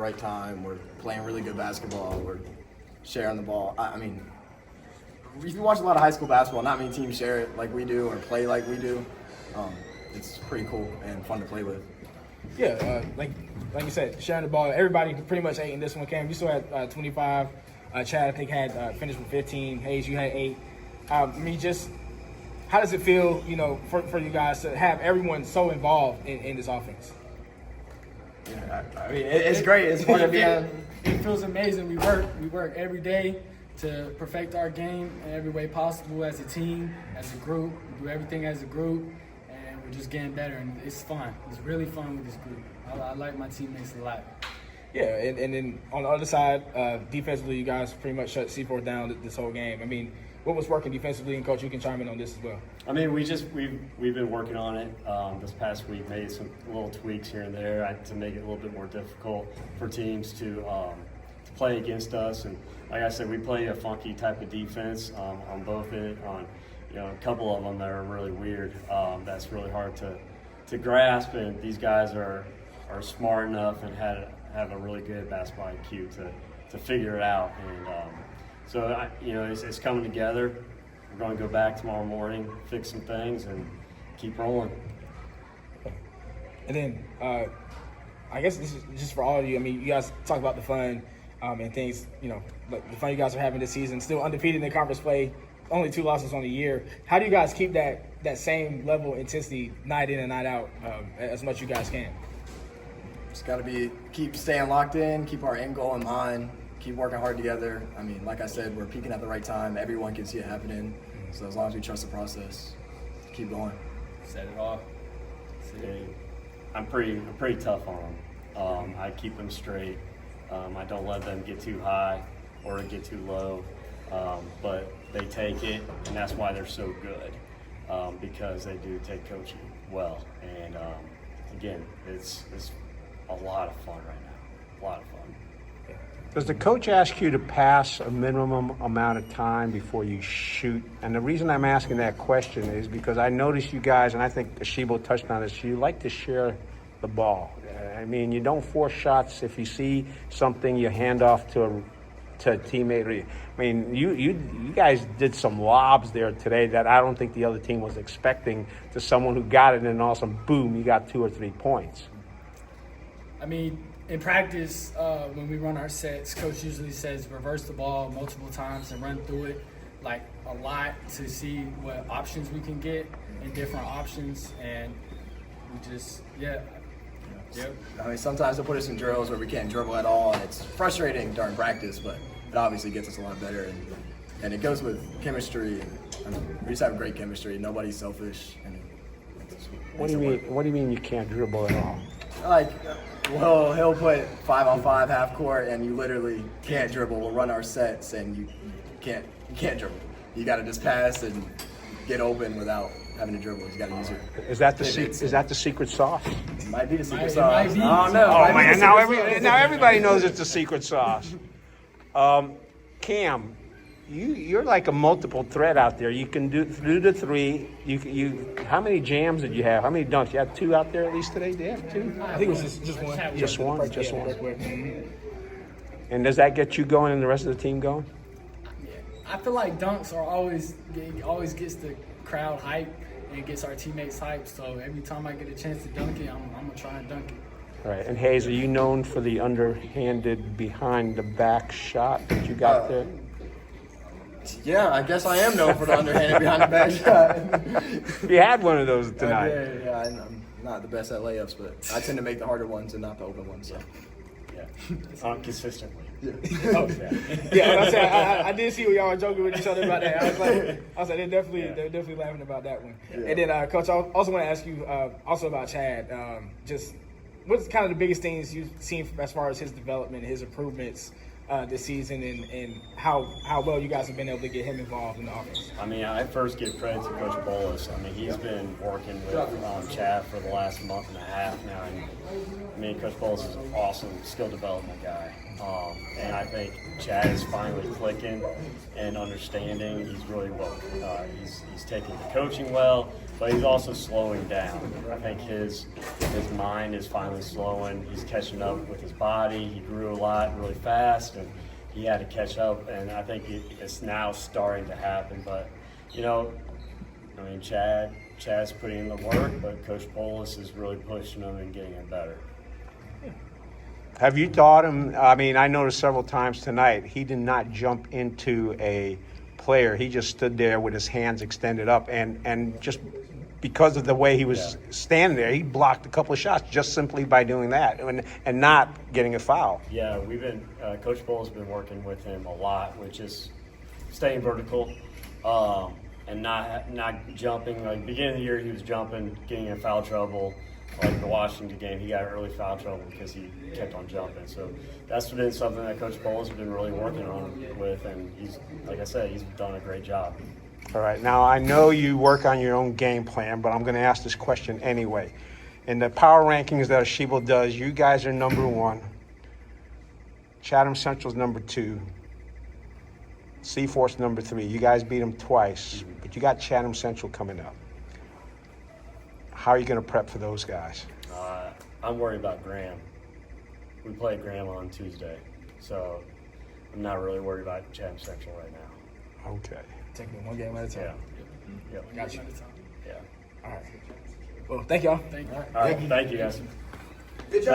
right time. We're playing really good basketball. We're sharing the ball. I mean, if you watch a lot of high school basketball, not many teams share it like we do or play like we do. It's pretty cool and fun to play with. Yeah, like you said, sharing the ball. Everybody pretty much ate in this one. Cam, you still had 25. Chad, I think, had finished with 15. Hayes, you had 8. Just how does it feel, for you guys to have everyone so involved in this offense? Yeah, I mean, it's great. It's fun to be on. It feels amazing. We work every day to perfect our game in every way possible as a team, as a group. We do everything as a group, and we're just getting better. And it's fun. It's really fun with this group. I like my teammates a lot. Yeah, and then on the other side, defensively, you guys pretty much shut Seaforth down this whole game. I mean, what was working defensively? And Coach, you can chime in on this as well. I mean, we've been working on it this past week, made some little tweaks here and there to make it a little bit more difficult for teams to play against us. And like I said, we play a funky type of defense on both it. A couple of them that are really weird. That's really hard to grasp, and these guys are smart enough and have a really good basketball IQ to figure it out. And so it's coming together. We're going to go back tomorrow morning, fix some things, and keep rolling. And then I guess this is just for all of you. I mean, you guys talk about the fun and things, like the fun you guys are having this season. Still undefeated in conference play, only 2 losses on the year. How do you guys keep that same level of intensity night in and night out as much as you guys can? Just got to keep staying locked in, keep our end goal in mind, keep working hard together. I mean, like I said, we're peaking at the right time. Everyone can see it happening. So as long as we trust the process, keep going. Set it off. I'm pretty tough on them. I keep them straight. I don't let them get too high or get too low. But they take it, and that's why they're so good, because they do take coaching well. And again, it's a lot of fun right now. A lot of fun. Does the coach ask you to pass a minimum amount of time before you shoot? And the reason I'm asking that question is because I notice you guys, and I think Ashibo touched on this, you like to share the ball. I mean, you don't force shots. If you see something, you hand off to a teammate. I mean, you guys did some lobs there today that I don't think the other team was expecting, to someone who got it, and then all of a sudden, boom, you got 2 or 3 points. I mean, in practice, when we run our sets, Coach usually says reverse the ball multiple times and run through it like a lot to see what options we can get and different options. And we just, Yep. I mean, sometimes they'll put us in drills where we can't dribble at all, and it's frustrating during practice, but it obviously gets us a lot better. And it goes with chemistry. I mean, we just have great chemistry. Nobody's selfish. And What do you mean you can't dribble at all? Like, well, he'll put 5-on-5 half court, and you literally can't dribble. We'll run our sets, and you can't dribble. You got to just pass and get open without having to dribble. You got to use your. Is that the secret sauce? It might be the secret It sauce. might be. I don't know. Oh man! Now everybody knows it's the secret sauce. Cam, you're like a multiple threat out there. You can do the 3. You how many jams did you have? How many dunks? You had 2 out there at least today. Did you have 2? I think it was just one. Just one. Just Yeah, one. one. And does that get you going and the rest of the team going? I feel like dunks are always gets the crowd hype and gets our teammates hyped. So every time I get a chance to dunk it, I'm gonna try and dunk it. All right. And Hayes, are you known for the underhanded behind the back shot that you got there? Yeah, I guess I am known for the underhanded behind the back shot. You had one of those tonight. Yeah, I'm not the best at layups, but I tend to make the harder ones and not the open ones. So. Yeah, consistently. Yeah, I did see when y'all were joking with each other about that. I was like, they're definitely laughing about that one. Yeah. And then, Coach, I also want to ask you also about Chad. Just what's kind of the biggest things you've seen as far as his development, his improvements this season, and how well you guys have been able to get him involved in the offense? I mean, I first give credit to Coach Bolus. I mean, he's been working with Chad for the last month and a half now. And I mean, Coach Bolus is an awesome skill development guy. And I think Chad is finally clicking and understanding. He's really he's taking the coaching well, but he's also slowing down. I think his mind is finally slowing. He's catching up with his body. He grew a lot really fast, and he had to catch up. And I think it's now starting to happen. But I mean, Chad's putting in the work, but Coach Polis is really pushing him and getting him better. Have you taught him? I mean, I noticed several times tonight he did not jump into a player. He just stood there with his hands extended up, and just because of the way he was standing there, he blocked a couple of shots just simply by doing that and not getting a foul. Yeah, we've been Coach Polis has been working with him a lot, which is staying vertical. And not jumping. Like beginning of the year, he was jumping, getting in foul trouble. Like the Washington game, he got early foul trouble because he kept on jumping. So that's been something that Coach Polis has been really working on with, and he's, like I said, he's done a great job. All right. Now, I know you work on your own game plan, but I'm going to ask this question anyway. In the power rankings that Ashebo does, you guys are number 1. Chatham Central's number 2. Seaforth's number 3. You guys beat them twice, but you got Chatham Central coming up. How are you going to prep for those guys? I'm worried about Graham. We play Graham on Tuesday, so I'm not really worried about Chatham Central right now. Okay. Taking it one game at a time. Yeah. Got you. Yeah. All right. Well, thank y'all. Thank you. All right. Thank you, guys. Good job.